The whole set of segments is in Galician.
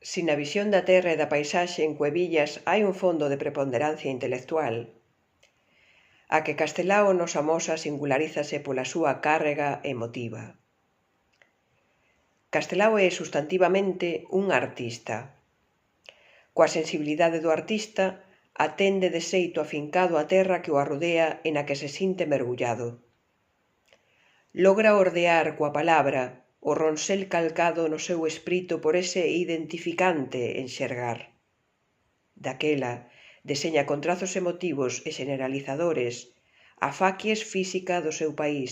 Si na visión da terra e da paisaxe en Cuevillas hai un fondo de preponderancia intelectual, a que Castelao nos amosa singularízase pola súa cárrega emotiva. Castelao é substantivamente un artista. Coa sensibilidade do artista, atende de xeito afincado á terra que o arrodea e na que se sinte mergullado. Logra ordear coa palabra o ronsel calcado no seu esprito por ese identificante enxergar. Daquela, deseña con trazos emotivos e generalizadores a facies física do seu país,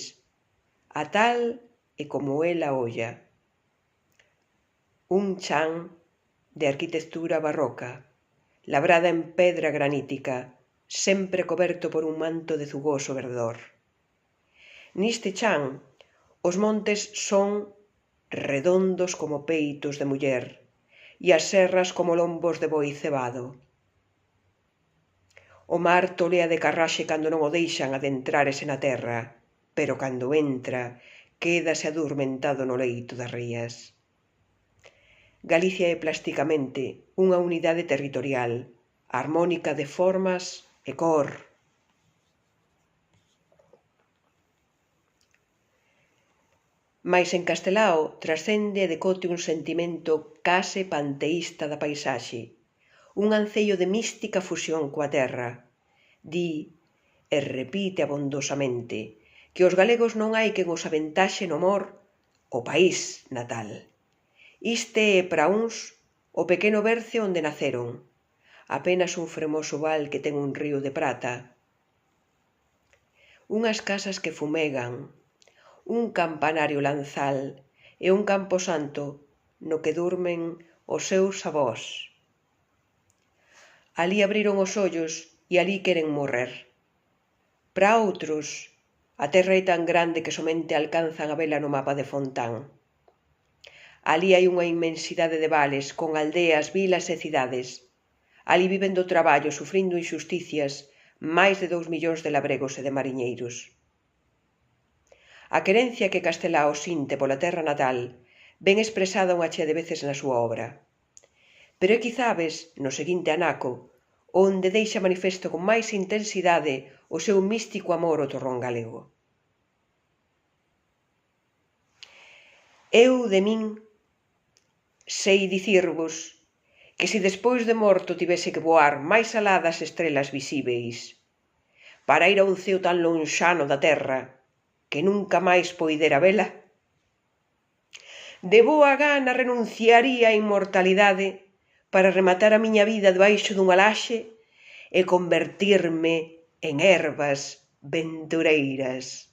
a tal e como el a olla. Un chan de arquitectura barroca, labrada en pedra granítica, sempre coberto por un manto de zugoso verdor. Niste chan, os montes son redondos como peitos de muller e as serras como lombos de boi cebado. O mar tolea de carraxe cando non o deixan adentrarese na terra, pero cando entra, quédase adurmentado no leito das rías. Galicia é plasticamente unha unidade territorial, harmónica de formas e cor. Mais en Castelao trascende e decote un sentimento case panteísta da paisaxe, un ancello de mística fusión coa terra. Di, e repite abondosamente, que os galegos non hai quen os aventaxe no amor o país natal. Iste é para uns o pequeno berce onde naceron, apenas un fremoso val que ten un río de prata. Unhas casas que fumegan, un campanario lanzal e un camposanto no que durmen os seus avós. Alí abriron os ollos e alí queren morrer. Para outros, a terra é tan grande que somente alcanzan a vela no mapa de Fontán. Alí hai unha inmensidade de vales, con aldeas, vilas e cidades. Alí viven do traballo, sufrindo injusticias, máis de 2 millóns de labregos e de mariñeiros. A querencia que Castelao sinte pola terra natal ven expresada unha chea de veces na súa obra. Pero é quizabes, no seguinte anaco, onde deixa manifesto con máis intensidade o seu místico amor ao torrón galego. Eu, de min, sei dicirvos que se despois de morto tivese que voar máis alá das estrelas visíveis, para ir a un ceo tan lonxano da terra que nunca máis poidera vela, de boa gana renunciaría á inmortalidade para rematar a miña vida debaixo dunha laxe e convertirme en herbas ventureiras.